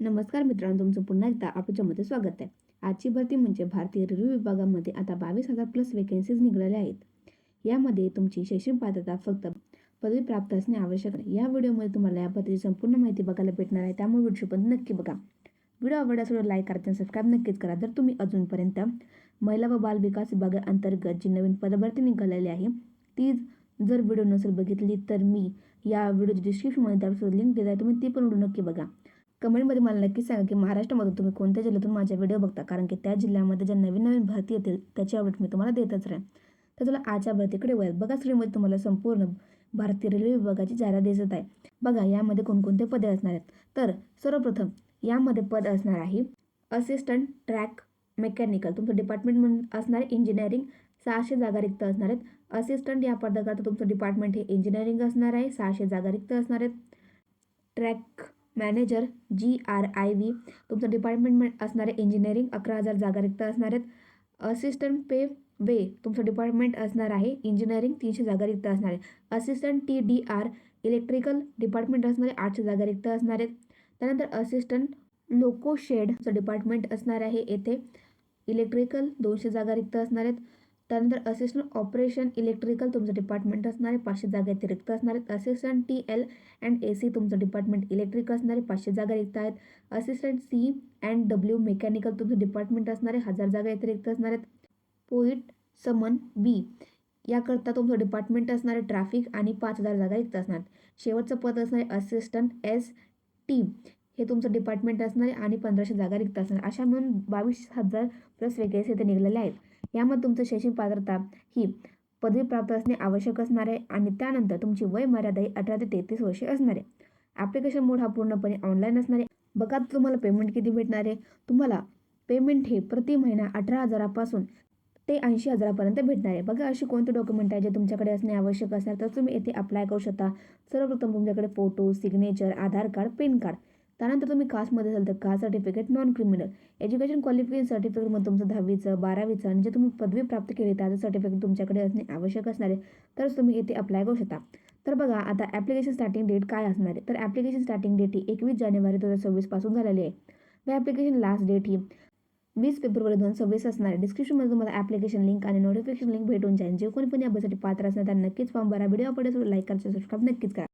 नमस्कार मित्रांनो, तुमचं पुन्हा एकदा आपल्यामध्ये स्वागत आहे. आजची भरती म्हणजे भारतीय रेल्वे विभागामध्ये आता 22,000 प्लस वेकेन्सीज निघालेल्या आहेत. यामध्ये तुमची शैक्षणिक पात्रता फक्त पदवी प्राप्त असणे आवश्यक आहे. या व्हिडिओमध्ये तुम्हाला या भरतीची संपूर्ण माहिती बघायला भेटणार आहे, त्यामुळे व्हिडिओ पण नक्की बघा. व्हिडिओ आवडल्यास लाईक करा आणि सबस्क्राईब नक्कीच करा. जर तुम्ही अजूनपर्यंत महिला व बाल विकास विभागाअंतर्गत जी नवीन पदभरती निघालेली आहे ती जर व्हिडिओ नसेल बघितली तर मी या व्हिडिओच्या डिस्क्रिप्शनमध्ये त्यावर लिंक दिली आहे, तुम्ही ती पण व्हिडिओ नक्की बघा. कमेंटमध्ये मला नक्की सांगा की महाराष्ट्रामधून तुम्ही कोणत्या जिल्ह्यातून माझ्या व्हिडिओ बघता, कारण की त्या जिल्ह्यामध्ये ज्या नवीन नवीन भरती येतील त्याची अपडेट मी तुम्हाला देतच राहील. तर चला आजच्या भरतीकडे वळूया. बघा, स्क्रीनमध्ये तुम्हाला संपूर्ण भारतीय रेल्वे विभागाची जाहिरात दिसत आहे. बघा यामध्ये कोणकोणते पदे असणार आहेत. तर सर्वप्रथम यामध्ये पद असणार आहे असिस्टंट ट्रॅक मेकॅनिकल. तुमचं डिपार्टमेंट असणार आहे इंजिनिअरिंग. 600 जागा रिक्त असणार आहेत. असिस्टंट या पदाकरता तुमचं डिपार्टमेंट हे इंजिनिअरिंग असणार आहे. 600 जागा रिक्त असणार आहेत. ट्रॅक मॅनेजर GRIV तुमचं डिपार्टमेंट असणार आहे इंजिनिअरिंग. 11,000 जागा रिक्त असणार आहेत. असिस्टंट पे वे तुमचं डिपार्टमेंट असणार आहे इंजिनिअरिंग. 300 जागा रिक्त असणार आहे. असिस्टंट TDR इलेक्ट्रिकल डिपार्टमेंट असणार आहे. 800 जागा रिक्त असणार आहेत. त्यानंतर असिस्टंट लोको शेडचं डिपार्टमेंट असणार आहे येथे इलेक्ट्रिकल. 200 जागा रिक्त असणार आहेत. त्यानंतर असिस्टंट ऑपरेशन इलेक्ट्रिकल तुमचं डिपार्टमेंट असणार आहे. 500 जागा येथे रिक्त असणार आहेत. असिस्टंट TL&AC तुमचं डिपार्टमेंट इलेक्ट्रिक असणार आहे. 500 जागा रिक्त आहेत. असिस्टंट C&W मेकॅनिकल तुमचं डिपार्टमेंट असणार आहे. 1000 जागा येथे रिक्त असणार आहेत. पोईट समन B याकरता तुमचं डिपार्टमेंट असणार आहे ट्रॅफिक आणि 5000 जागा रिक्त असणार. शेवटचं पद असणार आहे असिस्टंट ST हे तुमचं डिपार्टमेंट असणार आहे आणि 1500 जागा रिक्त असणार. अशा म्हणून 22,000 प्लस वेकेन्सी इथे निघालेल्या आहेत. यामध्ये तुमचं शैक्षणिक पात्रता ही पदवी प्राप्त असणे आवश्यक असणार आहे आणि त्यानंतर तुमची वय मर्यादा ही 18 ते 33 वर्षे असणार आहे. ॲप्लिकेशन मोड हा पूर्णपणे ऑनलाईन असणार आहे. बघा तुम्हाला पेमेंट किती भेटणार आहे. तुम्हाला पेमेंट हे प्रति महिना 18,000पासून ते 80,000पर्यंत भेटणार आहे. बघा अशी कोणते डॉक्युमेंट आहे जे तुमच्याकडे असणे आवश्यक असणार, तर तुम्ही येथे अप्लाय करू शकता. सर्वप्रथम तुमच्याकडे photo, signature, Aadhaar card, PAN card. त्यानंतर तुम्ही कास्टमध्ये असाल तर caste certificate, non criminal education qualification सर्टिफिकेटमध्ये तुमचं 10वीचं 12वीचं आणि जे तुम्ही पदवी प्राप्त केली त्याचं सर्टिफिकेट तुमच्याकडे असणे आवश्यक असणार आहे, तरच तुम्ही येथे अप्लाय करू शकता. तर बघा आता ॲप्लिकेशन स्टार्टिंग डेट काय असणार आहे. तर ॲप्लिकेशन स्टार्टिंग डेट ही 21 जानेवारी 2026 पासून झालेली आहे. व ॲप्लिकेशन लास्ट डेट ही 20 फेब्रुवारी 2026 असणार आहे. डिस्क्रिप्शनमध्ये तुम्हाला ॲप्लिकेशन लिंक आणि नोटिफिकेशन लिंक भेटून जाईल. जे कोणी पण या बससाठी पात्र असणार त्यांना नक्कीच फॉर्म भरा. व्हिडिओ आवडल्यास लाईक करा, सबस्क्राईब नक्कीच करा.